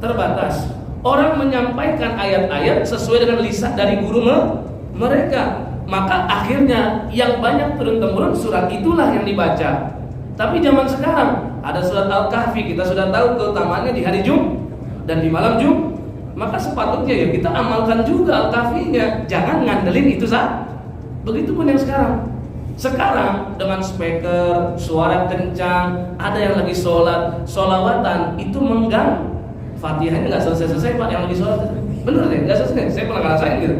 terbatas. Orang menyampaikan ayat-ayat sesuai dengan lisan dari guru mereka. Maka akhirnya yang banyak turun-temurun surat itulah yang dibaca. Tapi zaman sekarang ada surat Al-Kahfi, kita sudah tahu keutamaannya di hari Jumat dan di malam Jumat. Maka sepatutnya ya kita amalkan juga Al-Kahfinya. Jangan ngandelin itu saja. Begitupun yang sekarang. Sekarang dengan speaker, suara kencang, ada yang lagi sholawatan itu mengganggu. Fatihahnya nggak selesai-selesai Pak, yang lagi sholat. Bener deh, nggak selesai. Saya pernah ngerasain gitu.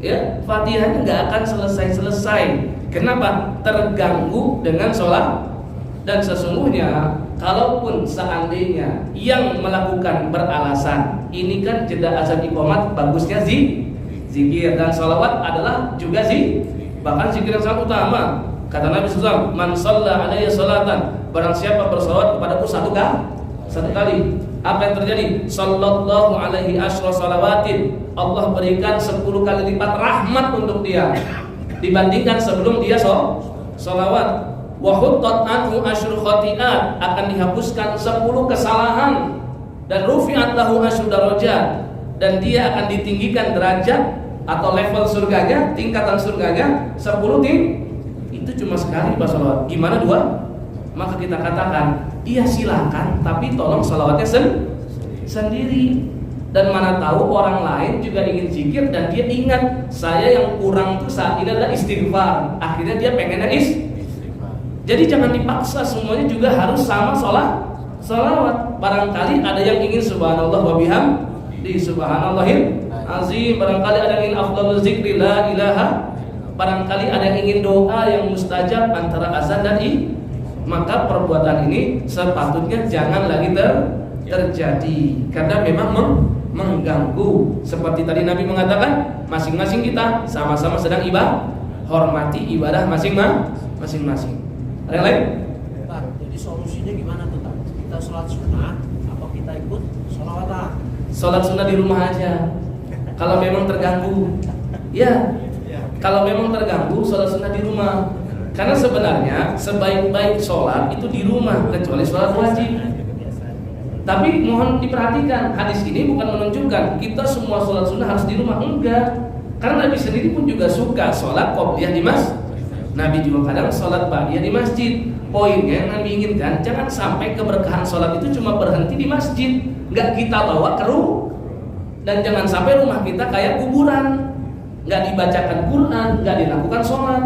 Ya, Fatihahnya nggak akan selesai-selesai. Kenapa? Terganggu dengan sholat. Dan sesungguhnya kalaupun seandainya yang melakukan beralasan ini kan jeda azan iqomat bagusnya zikir dan sholawat adalah juga bahkan zikir yang sangat utama. Kata Nabi SAW, man shalla alaihi sholatan, barang siapa bersolawat kepadaku satu kali, apa yang terjadi? Sallallahu alaihi asyra shalawatin, Allah berikan 10 kali lipat rahmat untuk dia dibandingkan sebelum dia sholawat. Wa huttat anhu asyru khati'at, akan dihapuskan 10 kesalahan, dan rufi'at lahu asyru darajat, dan dia akan ditinggikan derajat atau level surganya, tingkatan surganya 10 itu cuma sekali pas salawat. Gimana 2? Maka kita katakan, iya silakan, tapi tolong salawatnya sendiri. Dan mana tahu orang lain juga ingin zikir dan dia ingat saya yang kurang tuh saat ini adalah istighfar. Akhirnya dia pengennya Jadi jangan dipaksa semuanya juga harus sama salawat. Barangkali ada yang ingin subhanallah wa bihamdi subhanallahil azim. Barangkali ada yang ingin afdhalul zikri la ilaha. Barangkali ada yang ingin doa yang mustajab antara azan dan maka perbuatan ini sepatutnya jangan lagi terjadi karena memang mengganggu. Seperti tadi Nabi mengatakan, masing-masing kita sama-sama sedang hormati ibadah masing-masing. Ada yang lain? Pak, jadi solusinya gimana tuh Pak? Kita sholat sunnah atau kita ikut sholawatan? Sholat sunnah di rumah aja. Kalau memang terganggu, ya. Kalau memang terganggu, sholat sunnah di rumah. Karena sebenarnya sebaik-baik sholat itu di rumah, kecuali sholat wajib. Tapi mohon diperhatikan, hadis ini bukan menunjukkan kita semua sholat sunnah harus di rumah, enggak. Karena Nabi sendiri pun juga suka sholat qobliyah di masjid. Nabi juga kadang sholat ba'diyah di masjid. Poinnya yang Nabi inginkan, jangan sampai keberkahan sholat itu cuma berhenti di masjid, nggak kita bawa ke rumah. Dan jangan sampai rumah kita kayak kuburan, nggak dibacakan Quran, nggak dilakukan sholat.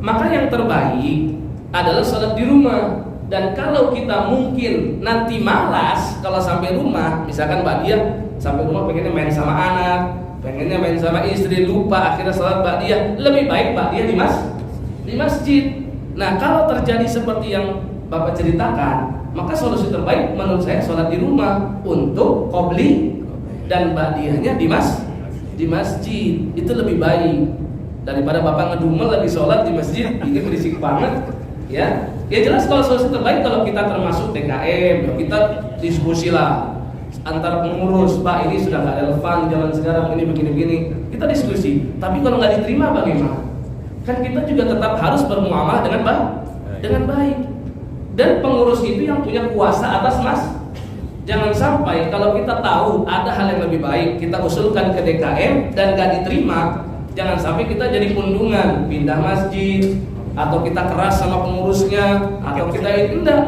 Maka yang terbaik adalah sholat di rumah. Dan kalau kita mungkin nanti malas kalau sampai rumah, misalkan ba'diyah sampai rumah pengennya main sama anak, pengennya main sama istri, lupa akhirnya salat ba'diyah. Lebih baik ba'diyah di masjid. Nah, kalau terjadi seperti yang Bapak ceritakan, maka solusi terbaik menurut saya salat di rumah untuk qabli dan ba'diyahnya di masjid. Itu lebih baik daripada Bapak ngedumel lagi sholat di masjid, ini berisik banget. Ya jelas kalau solusi terbaik kalau kita termasuk DKM, kita diskusi lah antar pengurus, Pak ini sudah nggak relevan jalan sekarang, ini begini-begini, kita diskusi. Tapi kalau nggak diterima bagaimana? Kan kita juga tetap harus bermuamalah dengan baik. Dan pengurus itu yang punya kuasa atas mas. Jangan sampai kalau kita tahu ada hal yang lebih baik, kita usulkan ke DKM dan nggak diterima, jangan sampai kita jadi pundungan, pindah masjid, atau kita keras sama pengurusnya, atau kita enggak.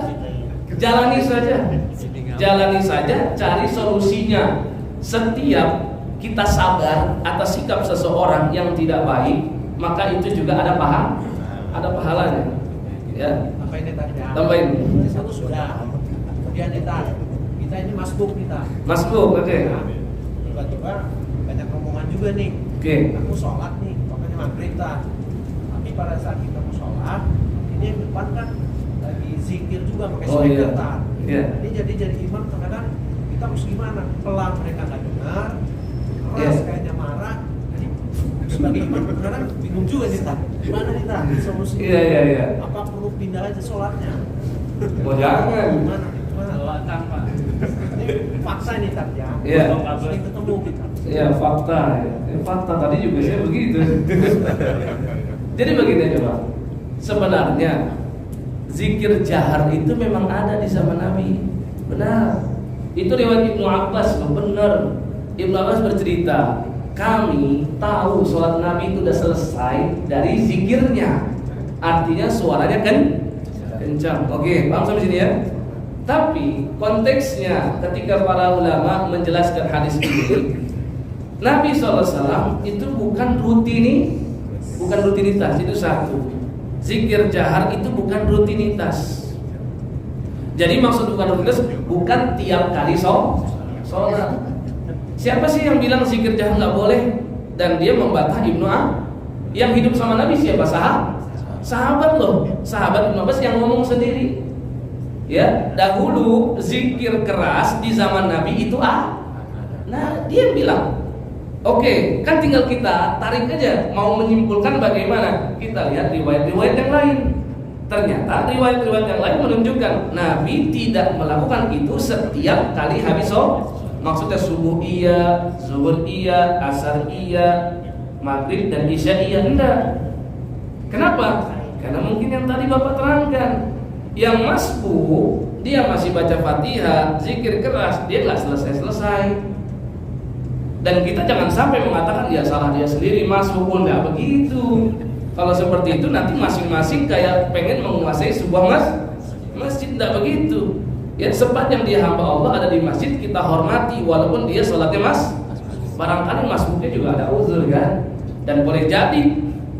Jalani saja, cari solusinya. Setiap kita sabar atas sikap seseorang yang tidak baik, maka itu juga ada pahalanya. Ya. Tambahin. Satu sudah. Kemudian kita ini masbuk kita. Masbuk, oke. Nah, tiba-tiba banyak rombongan juga nih. Oke. Aku sholat nih, pokoknya maghrib tak. Tapi pada saat kita mau sholat, ini yang depan kan lagi zikir juga pakai speaker tak. Jadi imam kadang-kadang kita harus gimana? Pelan, mereka nggak dengar, keras kayaknya marah. Jadi sebagai imam kadang bingung juga nih tak. Gimana nih tak? Solusinya? Iya. Apa perlu pindah aja sholatnya? Jangan. Gimana? Pak. Ini fakta nih tak ya. Iya. Sering ketemu kita. Iya, fakta. Fakta tadi juga saya begitu. Jadi begini aja Pak. Sebenarnya zikir jahar itu memang ada di zaman Nabi. Benar. Itu riwayat Ibnu Abbas, benar. Ibnu Abbas bercerita, kami tahu sholat Nabi itu sudah selesai dari zikirnya. Artinya suaranya kencang. Oke, paham sampai sini ya? Tapi konteksnya ketika para ulama menjelaskan hadis ini, Nabi SAW itu bukan rutinitas, itu satu. Zikir jahar itu bukan rutinitas. Jadi maksud bukan rutinitas, bukan tiap kali sholat. Siapa sih yang bilang zikir jahar nggak boleh? Dan dia membantah Ibnu Abbas. Yang hidup sama Nabi siapa? Sahabat loh. Sahabat Ibnu Abbas yang ngomong sendiri. Ya, dahulu zikir keras di zaman Nabi itu Nah, dia bilang, oke, kan tinggal kita tarik aja, mau menyimpulkan bagaimana? Kita lihat riwayat-riwayat yang lain. Ternyata riwayat-riwayat yang lain menunjukkan Nabi tidak melakukan itu setiap kali habis sholat. Maksudnya subuh iya, zuhur iya, asar iya, maghrib dan isya iya, enggak. Kenapa? Karena mungkin yang tadi Bapak terangkan, yang masbuk dia masih baca Fatihah, zikir keras, dia nggak selesai. Dan kita jangan sampai mengatakan ya salah dia sendiri, masbuk pun nggak begitu. Kalau seperti itu nanti masing-masing kayak pengen menguasai sebuah masjid, nggak begitu. Ya, sepanjang dia hamba Allah ada di masjid, kita hormati walaupun dia sholatnya barangkali masbuknya juga ada uzur kan. Dan boleh jadi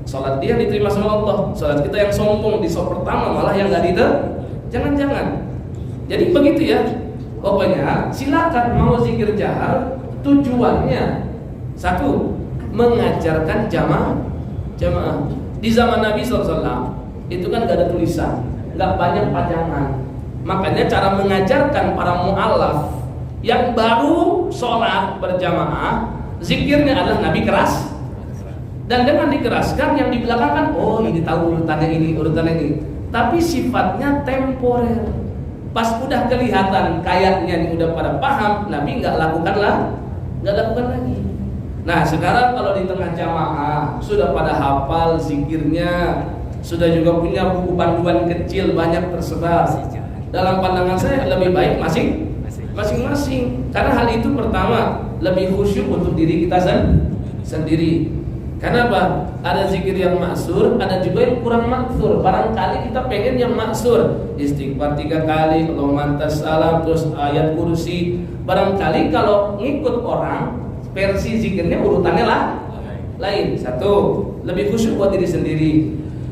sholat dia diterima sama Allah, sholat kita yang sombong di sholat pertama malah yang nggak diterima. Jangan. Jadi begitu ya. Pokoknya silakan mau zikir jahar, tujuannya satu, mengajarkan jamaah. Di zaman Nabi SAW itu kan gak ada tulisan, gak banyak pajangan. Makanya cara mengajarkan para mu'alaf yang baru sholat berjamaah, zikirnya adalah Nabi keras. Dan dengan dikeraskan yang di belakang kan, oh ini tahu urutannya ini. Tapi sifatnya temporer. Pas udah kelihatan kayaknya ini udah pada paham, Nabi nggak lakukan lagi. Nah sekarang kalau di tengah jamaah sudah pada hafal zikirnya, sudah juga punya buku panduan kecil banyak tersebar. Dalam pandangan saya lebih baik masing-masing. Karena hal itu pertama lebih khusyuk untuk diri kita sendiri. Karena apa? Ada zikir yang maksur, ada juga yang kurang maksur. Barangkali kita pengen yang maksur, istighfar 3 kali, Allahumma antas salam, terus ayat kursi. Barangkali kalau ngikut orang, versi zikirnya urutannya lain. Satu, lebih khusyuk buat diri sendiri.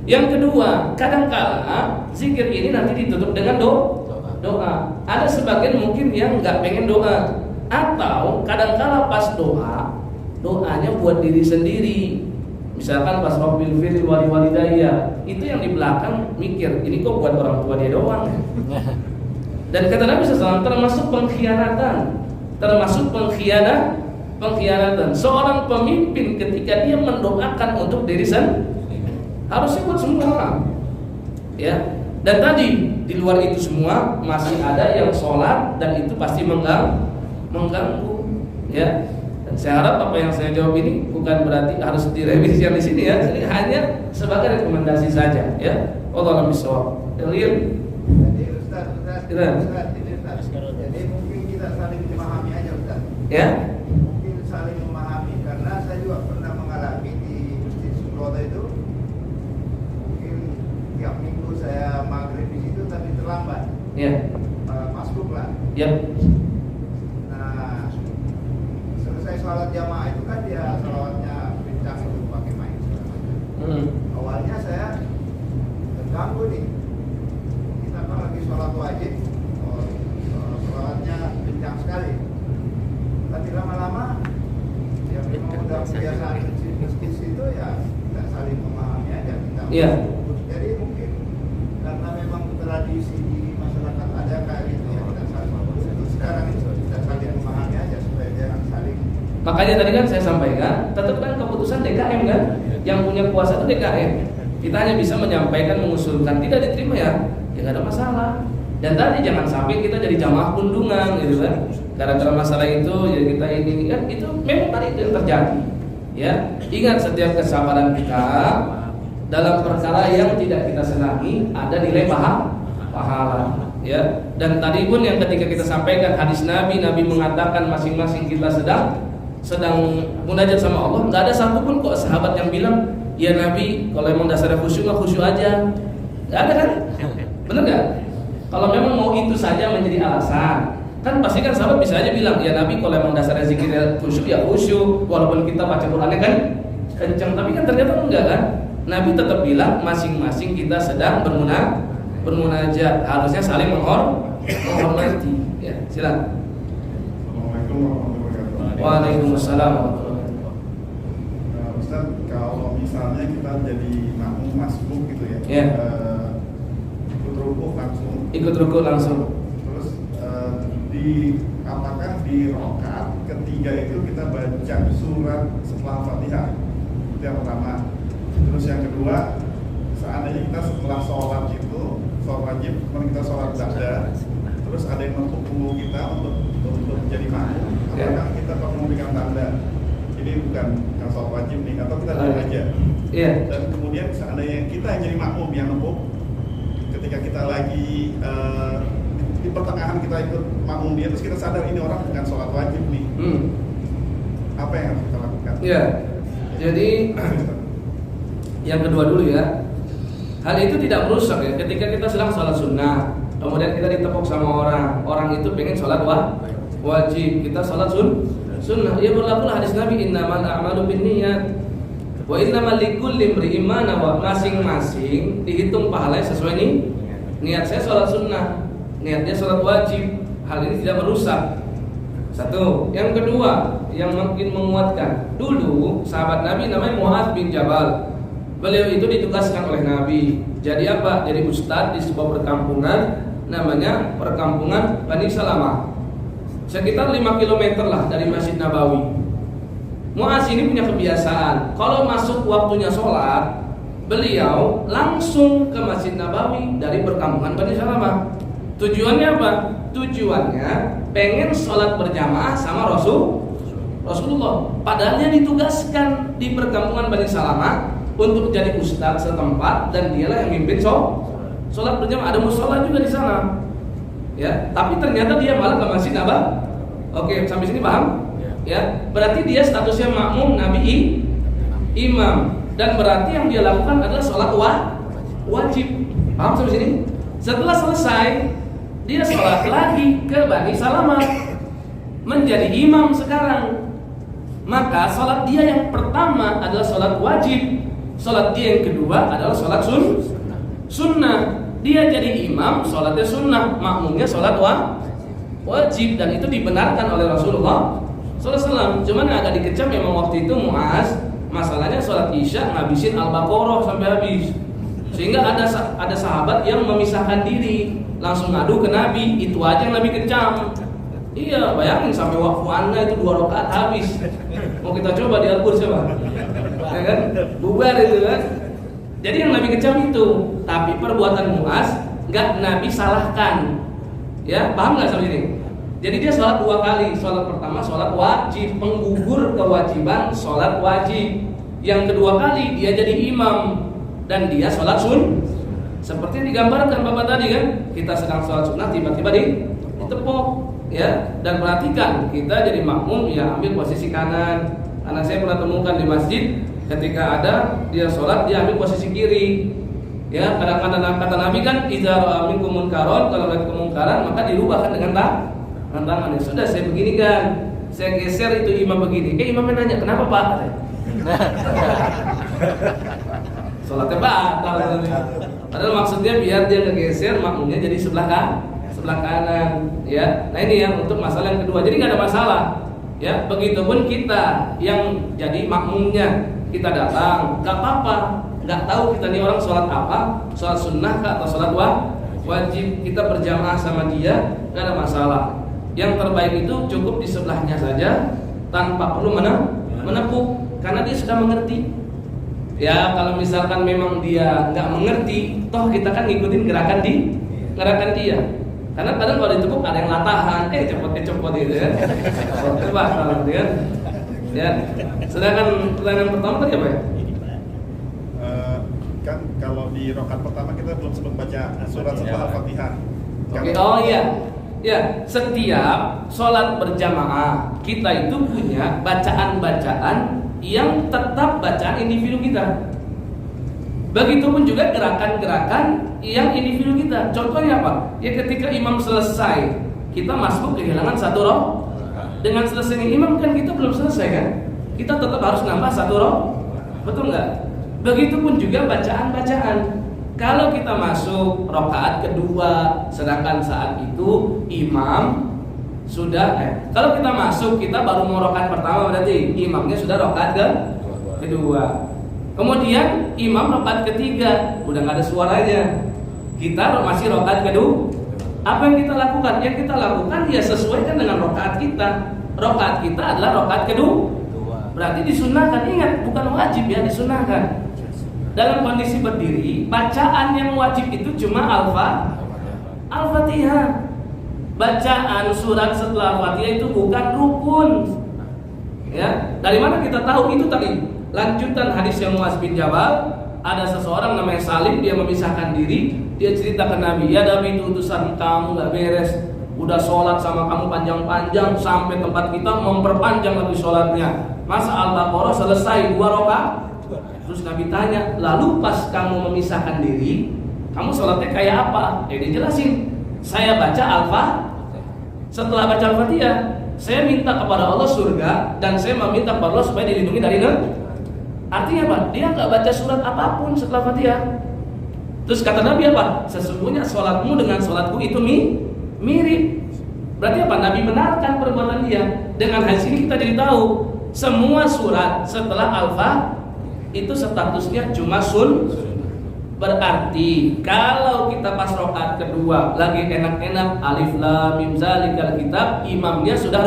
Yang kedua, kadang-kala zikir ini nanti ditutup dengan doa. Ada sebagian mungkin yang nggak pengen doa, atau kadang-kala pas doa doanya buat diri sendiri. Misalkan pas Rabbil firli wali walidayya, itu yang di belakang mikir, ini kok buat orang tua dia doang. Dan kata Nabi SAW, termasuk pengkhianatan. Seorang pemimpin ketika dia mendoakan untuk diri sendiri, harusnya buat semua orang. Ya. Dan tadi di luar itu semua masih ada yang sholat dan itu pasti mengganggu. Ya. Dan saya harap apa yang saya jawab ini bukan berarti harus direvisi yang di sini ya. Ini hanya sebagai rekomendasi saja. Ya. Wallahu a'lam bishawab. Jadi Ustaz, jadi mungkin kita saling memahami aja Ustaz. Ya. Mungkin saling memahami karena saya juga pernah mengalami di Masjid Subrata itu. Mungkin tiap minggu saya maghrib di situ tapi terlambat. Ya. Masuk lah. Ya. Nah, selesai sholat jamaah itu kan dia sholatnya bincang itu pakai mic segala macam. Awalnya saya terganggu nih. Kita kan lagi sholat wajib, sholatnya bincang sekali. Tapi lama-lama ya memang udah kebiasaan di situ ya kita saling memahami aja kita. Iya. Jadi mungkin karena memang tradisi di masyarakat ada kayak gitu ya kita saling untuk sekarang itu kita saling memahami aja supaya jangan saling. Makanya tadi kan saya sampaikan, tetap kan keputusan DKM kan, yang punya kuasa itu DKM. Kita hanya bisa menyampaikan, mengusulkan, tidak diterima ya nggak ada masalah. Dan tadi jangan sampai kita jadi jamaah kundungan gitu kan. Gara-gara masalah itu jadi kita ini kan itu memang tadi itu yang terjadi. Ya, ingat setiap kesabaran kita dalam perkara yang tidak kita senangi ada nilai pahala. Ya, dan tadi pun yang ketika kita sampaikan hadis Nabi mengatakan masing-masing kita sedang munajat sama Allah, nggak ada satupun kok sahabat yang bilang, ya Nabi kalau emang dasarnya khusyuk aja, nggak ada kan? Bener nggak? Kalau memang mau itu saja menjadi alasan, kan pasti kan sahabat bisa aja bilang, ya Nabi kalau emang dasarnya zikirnya khusyuk ya khusyuk, walaupun kita baca Qurannya kan kencang, tapi kan ternyata enggak kan? Nabi tetap bilang masing-masing kita sedang bermunajat, harusnya saling menghormati. Ya, silakan. Assalamualaikum warahmatullahi wabarakatuh. Waalaikumsalam. Ustaz, kalau misalnya kita jadi makmum masbuk gitu ya, Ya. Ikut rukuk langsung. Terus apakah di rakaat ketiga itu kita baca surat setelah Fatihah? Itu yang pertama. Terus yang kedua, seandainya kita setelah sholat itu sholat wajib, kemudian kita sholat ba'da, terus ada yang menepuk punggung kita untuk menjadi makmum, apakah kita perlu memberikan tanda ini bukan sholat wajib nih, atau kita diam aja? Iya. Dan kemudian seandainya kita yang jadi makmum yang nempuk, ketika kita lagi di pertengahan kita ikut makmum dia, terus kita sadar ini orang bukan sholat wajib nih, apa yang harus kita lakukan? Iya. Jadi yang kedua dulu ya, hal itu tidak merusak ya. Ketika kita sedang sholat sunnah, kemudian kita ditepuk sama orang itu pengen sholat wajib, kita sholat sunnah, ya berlakulah hadis Nabi, innamal a'malu binniyat wa innamal likulli imri'in ma nawa. Masing-masing dihitung pahalanya sesuai nih niat. Saya sholat sunnah, niatnya sholat wajib, hal ini tidak merusak. Satu. Yang kedua, yang makin menguatkan, dulu sahabat Nabi namanya Mu'adz bin Jabal. Beliau itu ditugaskan oleh Nabi. Jadi apa? Jadi ustadz di sebuah perkampungan, namanya perkampungan Bani Salamah. Sekitar 5 km lah dari Masjid Nabawi. Mu'adz ini punya kebiasaan, kalau masuk waktunya sholat, beliau langsung ke Masjid Nabawi dari perkampungan Bani Salamah. Tujuannya apa? Tujuannya pengen sholat berjamaah sama Rasulullah. Padahal dia ditugaskan di perkampungan Bani Salamah untuk jadi ustadz setempat, dan dialah yang mimpin sholat berjamaah. Ada musola juga di sana, ya. Tapi ternyata dia malah ke Masjid Nabawi. Oke, sampai sini paham? Ya. Berarti dia statusnya makmum, Nabi imam, dan berarti yang dia lakukan adalah sholat wajib. Paham sampai sini? Setelah selesai, dia sholat lagi ke Bani Salamah, menjadi imam sekarang. Maka sholat dia yang pertama adalah sholat wajib. Sholat dia yang kedua adalah sholat sunnah. Dia jadi imam, sholatnya sunnah, makmumnya sholat wajib, dan itu dibenarkan oleh Rasulullah SAW. Cuman agak dikecam memang waktu itu Muaz, masalahnya sholat Isya ngabisin Al-Baqarah sampai habis. Sehingga ada sahabat yang memisahkan diri, langsung ngadu ke Nabi, itu aja yang Nabi kecam. Iya, bayangin sampai waqfu anna itu 2 rakaat habis. Mau kita coba di Al-Qur'an coba. Ya kan? Bubar itu kan. Jadi yang Nabi kecam itu, tapi perbuatan Muaz enggak Nabi salahkan. Ya, paham enggak sampai sini? Jadi dia sholat 2 kali. Sholat pertama sholat wajib, penggugur kewajiban sholat wajib. Yang kedua kali dia jadi imam dan dia sholat seperti yang digambarkan Bapak tadi kan. Kita sedang sholat sunnah tiba-tiba ditepuk. Ya, dan perhatikan kita jadi makmum ya ambil posisi kanan. Karena saya pernah temukan di masjid ketika ada dia sholat dia ambil posisi kiri. Ya, kadang-kadang kata Nabi kan idza ra'a minkum munkaron, kalau ada kemungkaran maka dirubahkan dengan tangan. Ya sudah saya beginikan. Saya geser itu imam begini. Imamnya nanya, "Kenapa, Pak?" Sholatnya batal. Padahal maksudnya biar dia ngegeser makmumnya jadi sebelah kanan, ya. Nah ini yang untuk masalah yang kedua. Jadi nggak ada masalah, ya. Begitupun kita yang jadi makmumnya, kita datang, nggak apa-apa. Nggak tahu kita nih orang sholat apa, sholat sunnah atau sholat wajib, kita berjamaah sama dia, nggak ada masalah. Yang terbaik itu cukup di sebelahnya saja, tanpa perlu menepuk, karena dia sudah mengerti. Ya kalau misalkan memang dia nggak mengerti, toh kita kan ngikutin gerakan dia. Karena kadang kalau ditepuk ada yang latahan, cepot gitu ya. Coba kalau dia, ya. Sedangkan pertanyaan pertama tadi apa ya? Kan kalau di rakaat pertama kita belum sempat baca surat setelah Al-Fatihah. Oke. Oh iya. Ya, setiap sholat berjamaah kita itu punya bacaan-bacaan yang tetap bacaan individu kita. Begitupun juga gerakan-gerakan yang individu kita. Contohnya apa? Ya ketika imam selesai, kita masuk kehilangan 1 roh. Dengan selesainya imam kan kita belum selesai kan? Kita tetap harus nambah 1 roh. Betul nggak? Begitupun juga bacaan-bacaan. Kalau kita masuk rakaat kedua, sedangkan saat itu imam sudah kalau kita masuk kita baru mau rakaat pertama berarti imamnya sudah rakaat kedua. Kemudian imam rakaat ketiga udah nggak ada suaranya, kita masih rakaat kedua. Apa yang kita lakukan? Yang kita lakukan ya sesuaikan dengan rakaat kita. Rakaat kita adalah rakaat kedua. Berarti disunahkan. Ingat, bukan wajib ya, disunahkan. Dalam kondisi berdiri, bacaan yang wajib itu cuma Al-Fatihah. Bacaan surat setelah Al-Fatihah itu bukan rukun. Ya, dari mana kita tahu itu tadi? Lanjutan hadis yang Muaz bin Jabal, ada seseorang namanya Salim, dia memisahkan diri, dia cerita ke Nabi, "Ya Nabi, itu utusan kamu gak beres, udah sholat sama kamu panjang-panjang sampai tempat kita memperpanjang lagi sholatnya. Masa Al-Baqarah selesai 2 rakaat?" Terus Nabi tanya, "Lalu pas kamu memisahkan diri, kamu sholatnya kayak apa?" Dia jelasin, "Saya baca Al-Fatihah. Setelah baca Al-Fatihah, saya minta kepada Allah surga dan saya meminta kepada Allah supaya dilindungi dari neraka." Artinya apa? Dia nggak baca surat apapun setelah Fatihah. Terus kata Nabi apa? "Sesungguhnya sholatmu dengan sholatku itu mirip." Berarti apa? Nabi benarkan perbuatan dia. Dengan hadis ini kita jadi tahu semua surat setelah Al-Fatihah itu statusnya cuma Berarti kalau kita pas rakaat kedua lagi enak-enak alif lam mim zalikal kitab, imamnya sudah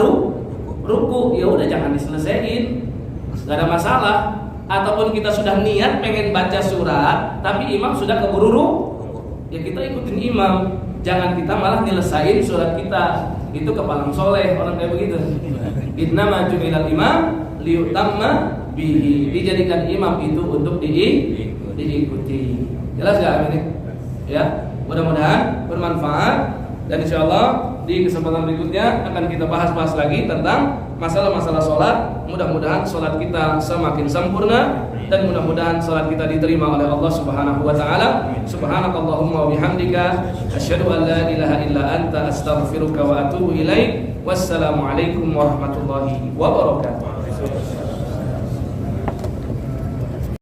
ruku, ya udah jangan diselesaiin, nggak ada masalah. Ataupun kita sudah niat pengen baca surat tapi imam sudah keburu ya kita ikutin imam, jangan kita malah nyelesain surat kita. Itu kepalang soleh orang kayak begitu. Innama ju'ilal imam liyutamma bihi, dijadikan imam itu untuk diikuti. Jelas gak ini? Ya, mudah-mudahan bermanfaat dan insyaallah di kesempatan berikutnya akan kita bahas lagi tentang masalah-masalah sholat. Mudah-mudahan sholat kita semakin sempurna dan mudah-mudahan sholat kita diterima oleh Allah Subhanahu wa taala. Subhanakallahumma wa bihamdika asyhadu an la ilaha illa anta astaghfiruka wa atubu ilaik. Wassalamualaikum warahmatullahi wabarakatuh.